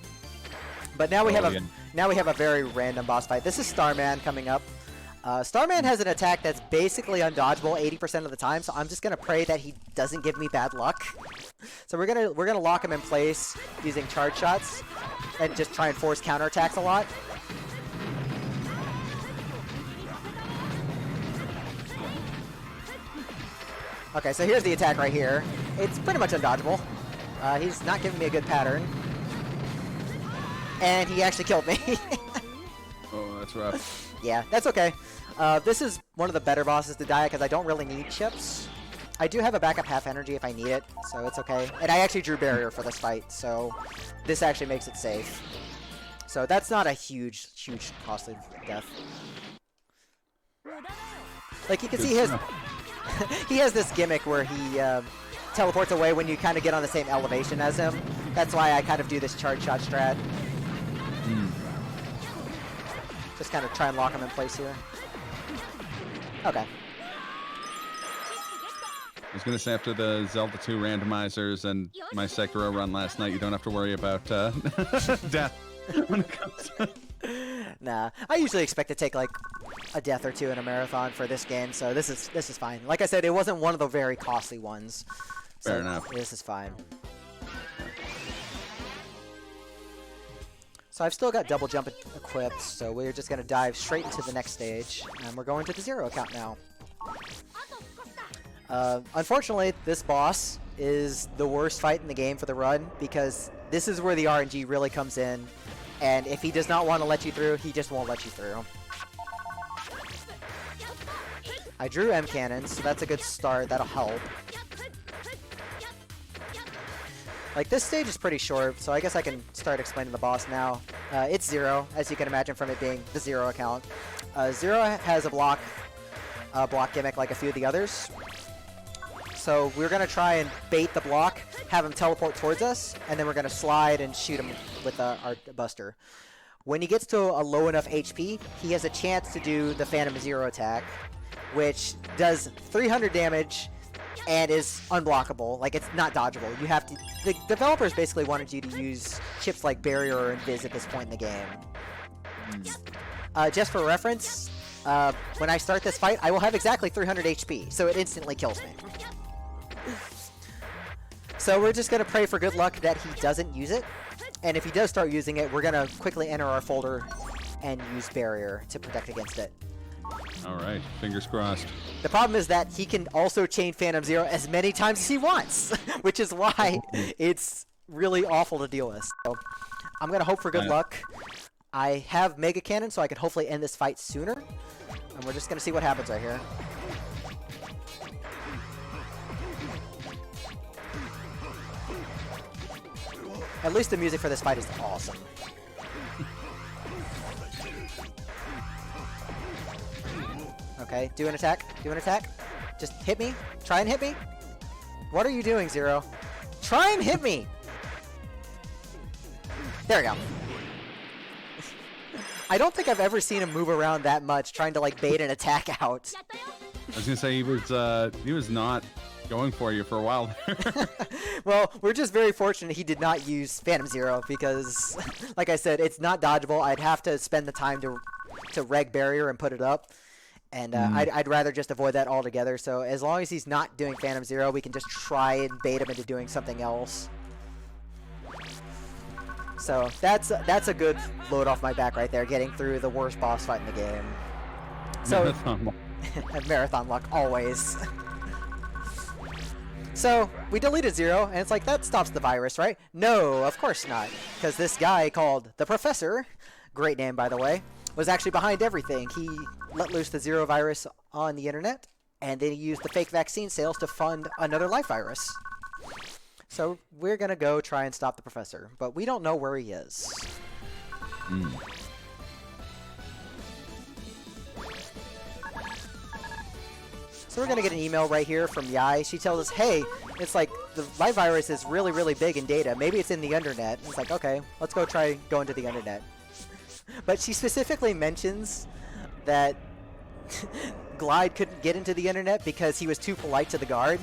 But now we have a very random boss fight. This is Starman coming up. Starman has an attack that's basically undodgeable 80% of the time, so I'm just gonna pray that he doesn't give me bad luck. So we're gonna lock him in place using charge shots and just try and force counterattacks a lot. Okay, so here's the attack right here. It's pretty much undodgeable. He's not giving me a good pattern. And he actually killed me.
Oh, that's rough.
Yeah, that's okay. This is one of the better bosses to die because I don't really need chips. I do have a backup half energy if I need it, so it's okay. And I actually drew barrier for this fight, so this actually makes it safe. So that's not a huge costly death. Like you can see he has this gimmick where he teleports away when you kind of get on the same elevation as him. That's why I kind of do this charge shot strat. Just kind of try and lock him in place here. Okay.
I was gonna say, after the Zelda 2 randomizers and my Sekiro run last night, you don't have to worry about death when it comes to...
Nah, I usually expect to take like a death or 2 in a marathon for this game, so this is fine. Like I said, it wasn't one of the very costly ones. So
Fair enough.
This is fine. So I've still got double jump equipped, so we're just going to dive straight into the next stage. And we're going to the 0 account now. Unfortunately, this boss is the worst fight in the game for the run, because this is where the RNG really comes in. And if he does not want to let you through, he just won't let you through. I drew M cannons, so that's a good start. That'll help. Like, this stage is pretty short, so I guess I can start explaining the boss now. It's 0, as you can imagine from it being the 0 account. 0 has a block gimmick like a few of the others. So we're going to try and bait the block, have him teleport towards us, and then we're going to slide and shoot him with our Buster. When he gets to a low enough HP, he has a chance to do the Phantom Zero attack, which does 300 damage and is unblockable. Like, it's not dodgeable. You have to... The developers basically wanted you to use chips like Barrier or Invis at this point in the game. Just for reference, when I start this fight, I will have exactly 300 HP, so it instantly kills me. So we're just going to pray for good luck that he doesn't use it. And if he does start using it, we're going to quickly enter our folder and use Barrier to protect against it.
Alright, fingers crossed.
The problem is that he can also chain Phantom Zero as many times as he wants, which is why it's really awful to deal with. So I'm going to hope for good luck. I have Mega Cannon, so I can hopefully end this fight sooner. And we're just going to see what happens right here. At least the music for this fight is awesome. Okay, do an attack. Do an attack. Just hit me. Try and hit me. What are you doing, Zero? Try and hit me! There we go. I don't think I've ever seen him move around that much trying to like bait an attack out.
I was gonna say he was not going for you for a while there.
Well, we're just very fortunate he did not use Phantom Zero because, like I said, it's not dodgeable. I'd have to spend the time to reg barrier and put it up, and I'd rather just avoid that altogether. So as long as he's not doing Phantom Zero, we can just try and bait him into doing something else. So that's a good load off my back right there, getting through the worst boss fight in the game. So
Marathon.
marathon luck always. So we deleted Zero, and it's like, that stops the virus, right? No, of course not, because this guy called the Professor, great name by the way, was actually behind everything. He let loose the Zero virus on the internet, and then he used the fake vaccine sales to fund another life virus. So we're gonna go try and stop the Professor, but we don't know where he is. So we're gonna get an email right here from Yai. She tells us, hey, it's like the live virus is really, really big in data. Maybe it's in the internet. It's like, okay, let's go try going to the internet. But she specifically mentions that Glide couldn't get into the internet because he was too polite to the guard.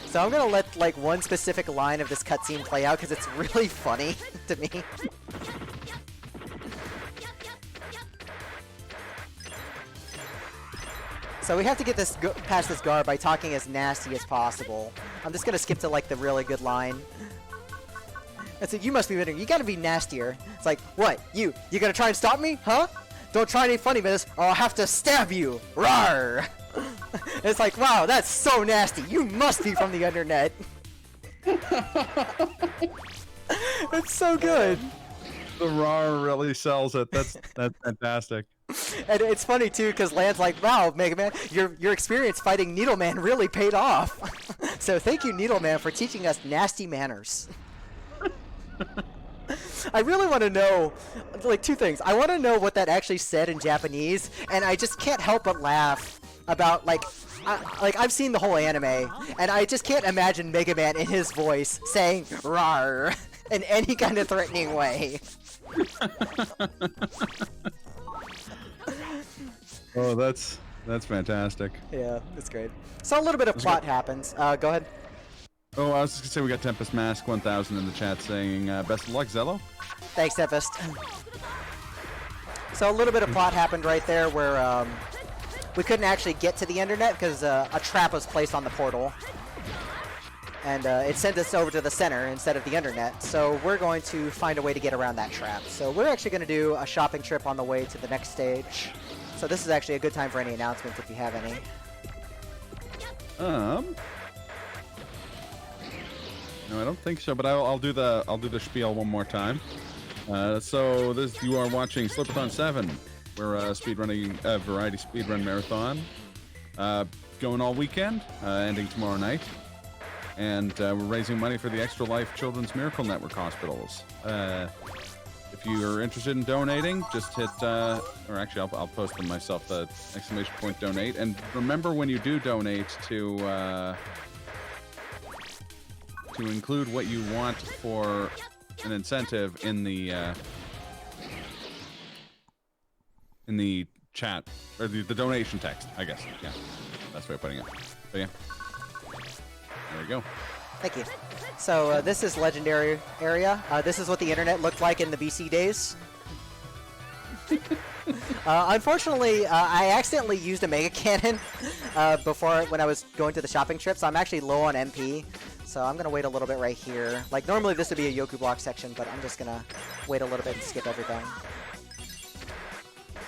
So I'm gonna let like one specific line of this cutscene play out because it's really funny to me. So we have to get this past this guard by talking as nasty as possible. I'm just gonna skip to like the really good line. It's like, you must be better. You gotta be nastier. It's like, what? You gonna try and stop me? Huh? Don't try any funny business or I'll have to stab you. Rawr! It's like, wow, that's so nasty. You must be from the internet. It's so good.
The raw really sells it. That's fantastic.
And it's funny too, because Land's like, wow, Mega Man, your experience fighting Needleman really paid off. So thank you, Needleman, for teaching us nasty manners. I really want to know, like, two things. I want to know what that actually said in Japanese, and I just can't help but laugh about, like, I've seen the whole anime, and I just can't imagine Mega Man in his voice saying "rar" in any kind of threatening way.
Oh, that's fantastic.
Yeah, it's great. So a little bit of plot happens. Go ahead.
Oh, I was just gonna say we got Tempest Mask 1000 in the chat saying best of luck, Zello.
Thanks, Tempest. So a little bit of plot happened right there where we couldn't actually get to the internet because a trap was placed on the portal. And it sent us over to the center instead of the internet. So we're going to find a way to get around that trap. So we're actually going to do a shopping trip on the way to the next stage. So this is actually a good time for any announcements if you have any.
No, I don't think so, but I'll do the spiel one more time. So you are watching Slurpathon 7. We're speedrunning variety speedrun marathon, going all weekend, ending tomorrow night, and we're raising money for the Extra Life Children's Miracle Network hospitals. If you are interested in donating, just hit, or actually I'll post them myself, the ! donate, and remember when you do donate to include what you want for an incentive in the chat, or the donation text, I guess. Yeah, that's the way of putting it. But yeah, there we go.
Thank you. So this is Legendary area. This is what the internet looked like in the BC days. Unfortunately, I accidentally used a Mega Cannon before when I was going to the shopping trip, so I'm actually low on MP. So I'm going to wait a little bit right here. Like, normally this would be a Yoku block section, but I'm just going to wait a little bit and skip everything.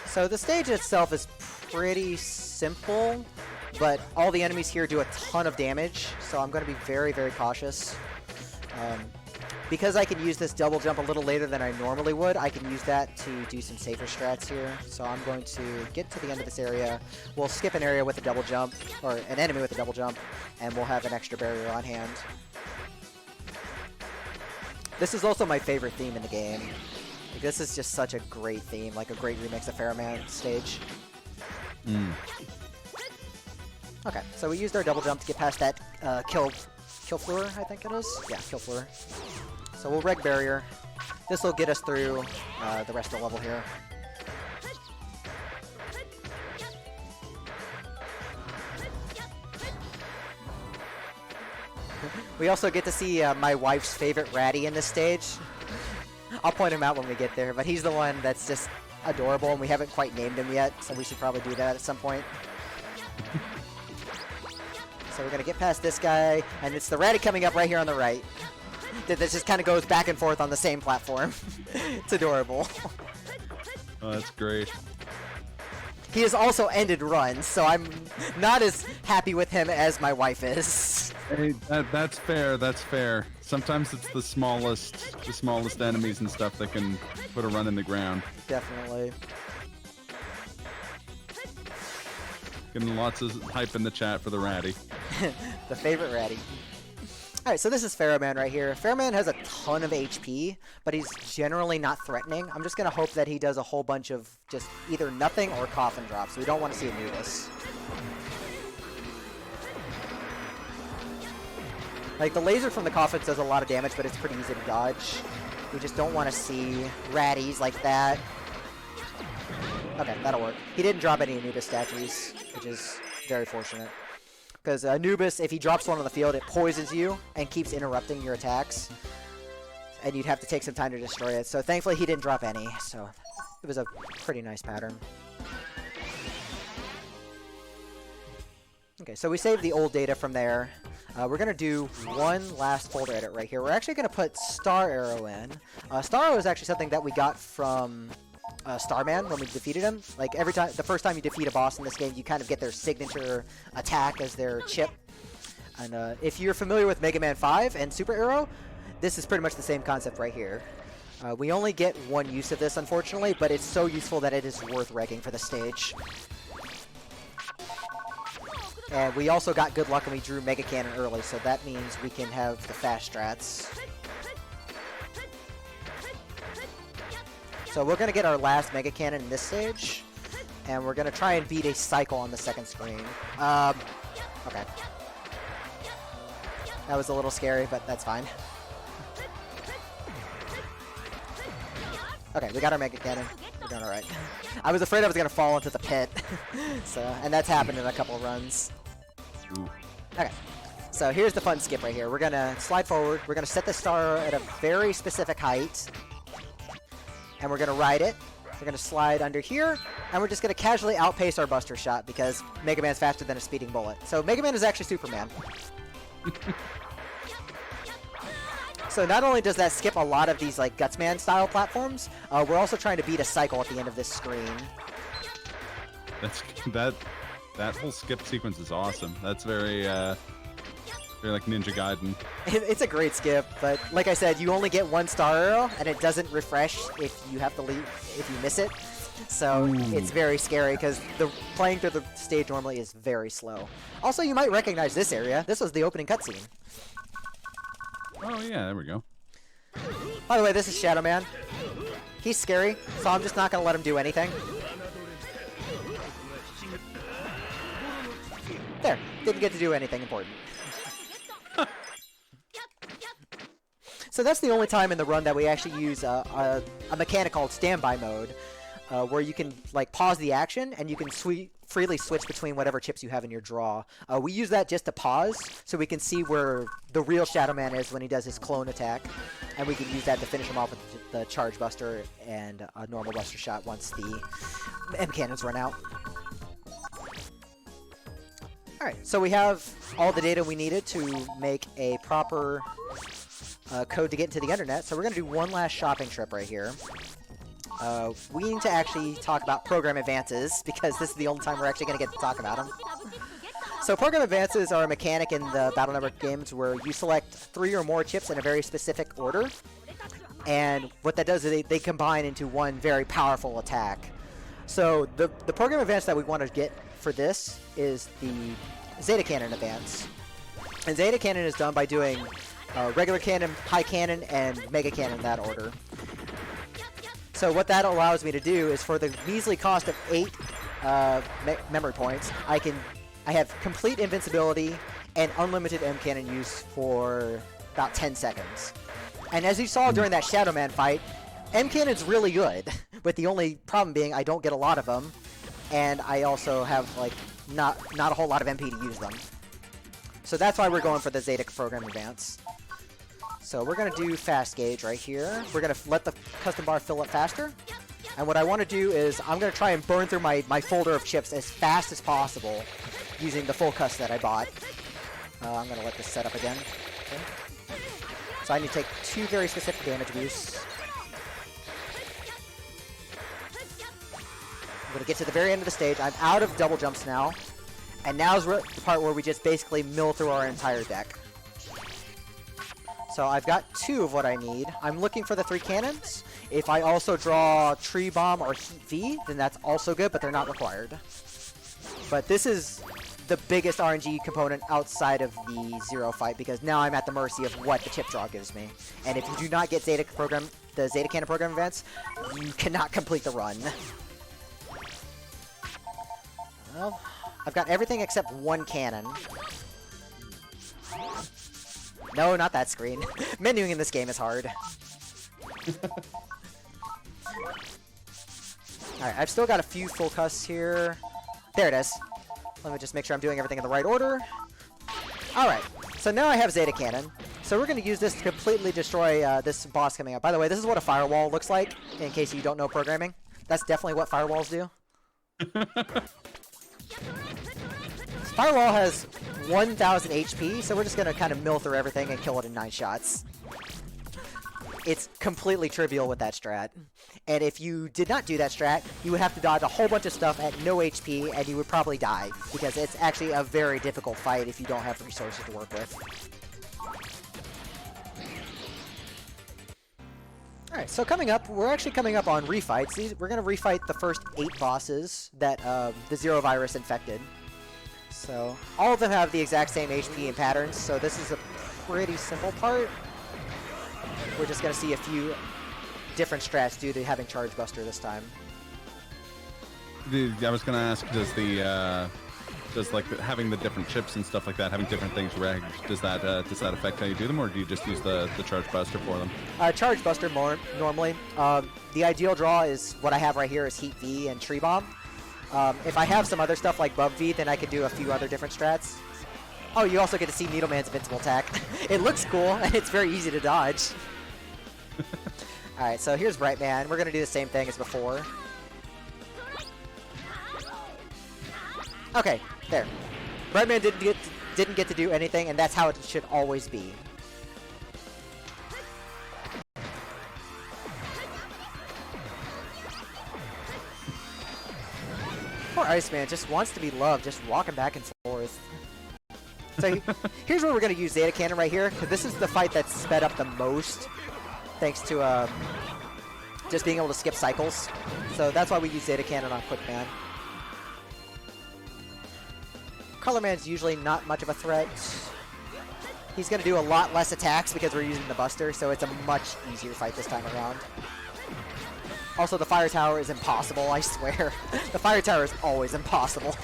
So the stage itself is pretty simple, but all the enemies here do a ton of damage, so I'm going to be very, very cautious. Because I can use this double jump a little later than I normally would, I can use that to do some safer strats here. So I'm going to get to the end of this area. We'll skip an area with a double jump, or an enemy with a double jump, and we'll have an extra barrier on hand. This is also my favorite theme in the game. Like, this is just such a great theme, like a great remix of Pharaohman stage. Okay, so we used our double jump to get past that kill floor, I think it is? Yeah, kill floor. So we'll reg barrier. This will get us through the rest of the level here. We also get to see my wife's favorite ratty in this stage. I'll point him out when we get there, but he's the one that's just adorable, and we haven't quite named him yet, so we should probably do that at some point. So we're gonna get past this guy, and it's the ratty coming up right here on the right. This just kind of goes back and forth on the same platform. It's adorable.
Oh, that's great.
He has also ended runs, so I'm not as happy with him as my wife is.
Hey, that's fair. That's fair. Sometimes it's the smallest enemies and stuff that can put a run in the ground.
Definitely.
Getting lots of hype in the chat for the ratty.
The favorite ratty. Alright, so this is Pharaohman right here. Pharaohman has a ton of HP, but he's generally not threatening. I'm just going to hope that he does a whole bunch of just either nothing or coffin drops. We don't want to see Anubis. Like, the laser from the coffins does a lot of damage, but it's pretty easy to dodge. We just don't want to see ratties like that. Okay, that'll work. He didn't drop any Anubis statues, which is very fortunate. Because Anubis, if he drops one on the field, it poisons you and keeps interrupting your attacks. And you'd have to take some time to destroy it. So thankfully he didn't drop any, so it was a pretty nice pattern. Okay, so we saved the old data from there. We're going to do one last folder edit right here. We're actually going to put Star Arrow in. Star Arrow is actually something that we got from Starman when we defeated him. Like, every time, the first time you defeat a boss in this game, you kind of get their signature attack as their chip. And if you're familiar with Mega Man 5 and Super Arrow, this is pretty much the same concept right here. We only get one use of this, unfortunately, but it's so useful that it is worth wrecking for the stage. And we also got good luck and we drew Mega Cannon early, so that means we can have the fast strats. So we're going to get our last Mega Cannon in this stage, and we're going to try and beat a cycle on the second screen. Okay. That was a little scary, but that's fine. Okay, we got our Mega Cannon. We're doing alright. I was afraid I was going to fall into the pit. And that's happened in a couple runs.
Ooh.
Okay. So here's the fun skip right here. We're going to slide forward. We're going to set the star at a very specific height. And we're going to ride it. We're going to slide under here. And we're just going to casually outpace our Buster Shot because Mega Man's faster than a speeding bullet. So Mega Man is actually Superman. So not only does that skip a lot of these like Gutsman style platforms, we're also trying to beat a cycle at the end of this screen.
That whole skip sequence is awesome. That's very like Ninja Gaiden.
It's a great skip, but like I said, you only get one star arrow, and it doesn't refresh if you have to leave if you miss it. So it's very scary because the playing through the stage normally is very slow. Also, you might recognize this area. This was the opening cutscene.
Oh yeah, there we go.
By the way, this is Shadow Man. He's scary, so I'm just not going to let him do anything. There, didn't get to do anything important. So that's the only time in the run that we actually use a mechanic called standby mode, where you can like pause the action and you can freely switch between whatever chips you have in your draw. We use that just to pause, so we can see where the real Shadow Man is when he does his clone attack, and we can use that to finish him off with the Charge Buster and a normal Buster Shot once the M cannons run out. Alright, so we have all the data we needed to make a proper code to get into the internet, so we're going to do one last shopping trip right here. We need to actually talk about program advances, because this is the only time we're actually going to get to talk about them. So program advances are a mechanic in the Battle Network games where you select 3 or more chips in a very specific order, and what that does is they combine into one very powerful attack. So the program advance that we want to get for this is the Zeta Cannon advance. And Zeta Cannon is done by doing regular cannon, high cannon, and mega cannon in that order. So what that allows me to do is, for the measly cost of 8 memory points, I have complete invincibility and unlimited M cannon use for about 10 seconds. And as you saw during that Shadow Man fight, M cannon's really good, with the only problem being I don't get a lot of them, and I also have like not a whole lot of MP to use them. So that's why we're going for the Zeta program advance. So we're going to do fast gauge right here. We're going to let the custom bar fill up faster. And what I want to do is I'm going to try and burn through my folder of chips as fast as possible using the full cust that I bought. I'm going to let this set up again. Okay. So I need to take 2 very specific damage boosts. I'm going to get to the very end of the stage. I'm out of double jumps now. And now's the part where we just basically mill through our entire deck. So I've got 2 of what I need. I'm looking for the 3 cannons. If I also draw Tree Bomb or Heat V, then that's also good, but they're not required. But this is the biggest RNG component outside of the Zero fight, because now I'm at the mercy of what the chip draw gives me. And if you do not get the Zeta Cannon program events, you cannot complete the run. Well, I've got everything except 1 cannon. No, not that screen. Menuing in this game is hard. Alright, I've still got a few full custs here. There it is. Let me just make sure I'm doing everything in the right order. Alright, so now I have Zeta Cannon. So we're going to use this to completely destroy this boss coming up. By the way, this is what a firewall looks like, in case you don't know programming. That's definitely what firewalls do. Firewall has 1,000 HP, so we're just going to kind of mill through everything and kill it in 9 shots. It's completely trivial with that strat. And if you did not do that strat, you would have to dodge a whole bunch of stuff at no HP, and you would probably die, because it's actually a very difficult fight if you don't have resources to work with. Alright, so coming up, we're actually coming up on refights. We're going to refight the first 8 bosses that the Zero virus infected. So, all of them have the exact same HP and patterns, so this is a pretty simple part. We're just going to see a few different strats due to having Charge Buster this time.
I was going to ask, does like having the different chips and stuff like that, having different things regged, does that affect how you do them, or do you just use the Charge Buster for them?
Charge Buster normally. The ideal draw is what I have right here is Heat V and Tree Bomb. If I have some other stuff like Bub V, then I can do a few other different strats. Oh, you also get to see Needleman's invincible attack. It looks cool, and it's very easy to dodge. Alright, so here's Brightman. We're going to do the same thing as before. Okay, there. Brightman didn't get to do anything, and that's how it should always be. Poor Iceman just wants to be loved, just walking back and forth. So here's where we're going to use Zeta Cannon right here, because this is the fight that's sped up the most, thanks to just being able to skip cycles. So that's why we use Zeta Cannon on Quick Man. Color Man's usually not much of a threat. He's going to do a lot less attacks because we're using the Buster, so it's a much easier fight this time around. Also, the Fire Tower is impossible, I swear. The Fire Tower is always impossible.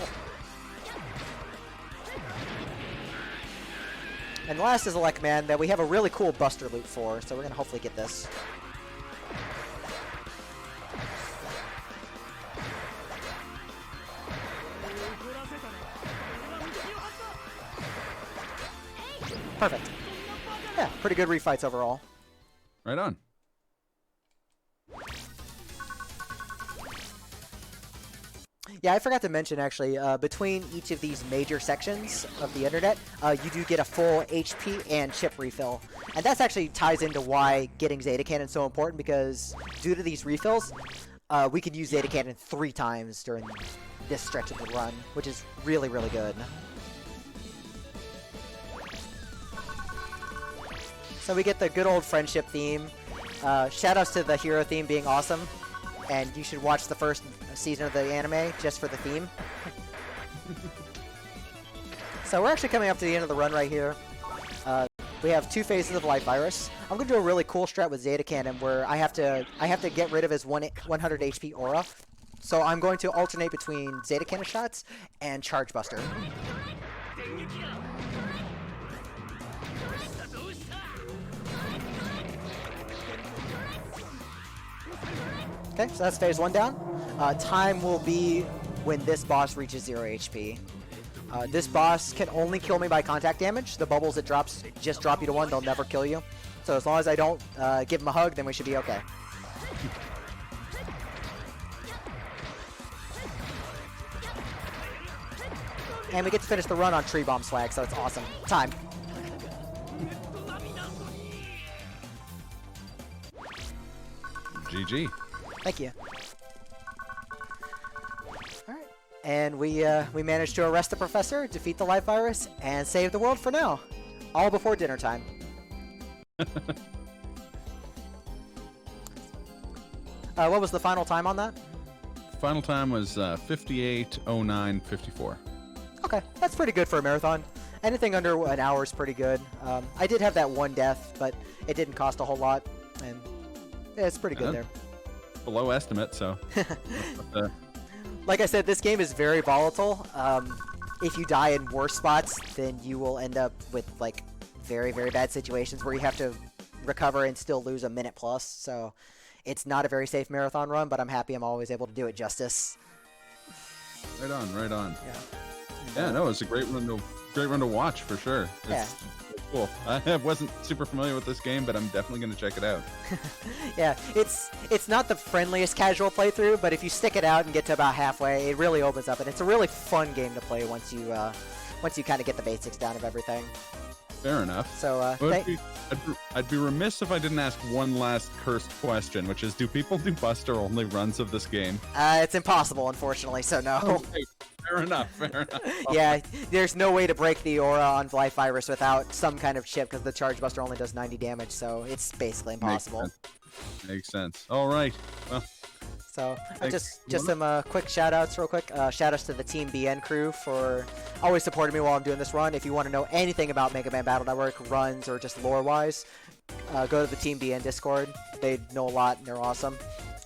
And last is Elect Man that we have a really cool Buster loop for, so we're going to hopefully get this. Perfect. Yeah, pretty good refights overall.
Right on.
Yeah, I forgot to mention, actually, between each of these major sections of the internet, you do get a full HP and chip refill. And that's actually ties into why getting Zeta Cannon is so important, because due to these refills, we can use Zeta Cannon 3 times during this stretch of the run, which is really, really good. So we get the good old friendship theme. Shoutouts to the hero theme being awesome. And you should watch the first season of the anime just for the theme. So we're actually coming up to the end of the run right here. We have 2 phases of Life Virus. I'm going to do a really cool strat with Zeta Cannon where I have to get rid of his 100 HP aura. So I'm going to alternate between Zeta Cannon shots and Charge Buster. Okay, so that's phase 1 down. Time will be when this boss reaches 0 HP. This boss can only kill me by contact damage. The bubbles it drops just drop you to 1. They'll never kill you. So as long as I don't give him a hug, then we should be okay. And we get to finish the run on Tree Bomb swag, so it's awesome. Time.
GG.
Thank you. Alright. And we managed to arrest the professor, defeat the life virus, and save the world for now. All before dinner time. What was the final time on that?
Final time was 58:09:54.
Okay, that's pretty good for a marathon. Anything under an hour is pretty good. I did have that one death, but it didn't cost a whole lot, and yeah, it's pretty good there.
Below estimate, so.
Like I said, this game is very volatile. If you die in worse spots, then you will end up with like very, very bad situations where you have to recover and still lose a minute plus. So it's not a very safe marathon run, but I'm happy I'm always able to do it justice.
Right on, right on.
Yeah.
Yeah, no, it's a great run to watch for sure. It's cool. I wasn't super familiar with this game, but I'm definitely going to check it out.
Yeah, it's not the friendliest casual playthrough, but if you stick it out and get to about halfway, it really opens up, and it's a really fun game to play once you kind of get the basics down of everything.
Fair enough.
So
I'd be remiss if I didn't ask one last cursed question, which is, do people do Buster only runs of this game?
It's impossible, unfortunately, so no.
Okay. Fair enough, fair enough.
Yeah, there's no way to break the aura on Life Virus without some kind of chip, because the Charge Buster only does 90 damage, so it's basically impossible.
Makes sense. All right. Well,
so just some quick shout-outs real quick. Shout-outs to the Team BN crew for always supporting me while I'm doing this run. If you want to know anything about Mega Man Battle Network runs or just lore-wise, go to the Team BN Discord. They know a lot, and they're awesome.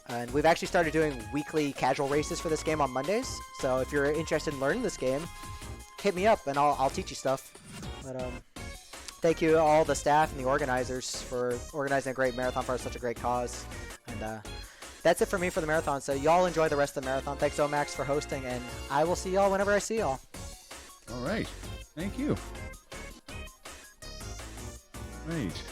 And we've actually started doing weekly casual races for this game on Mondays. So if you're interested in learning this game, hit me up and I'll teach you stuff. But thank you to all the staff and the organizers for organizing a great marathon for such a great cause. And that's it for me for the marathon. So y'all enjoy the rest of the marathon. Thanks, Omax, for hosting, and I will see y'all whenever I see y'all.
All right. Thank you. Right.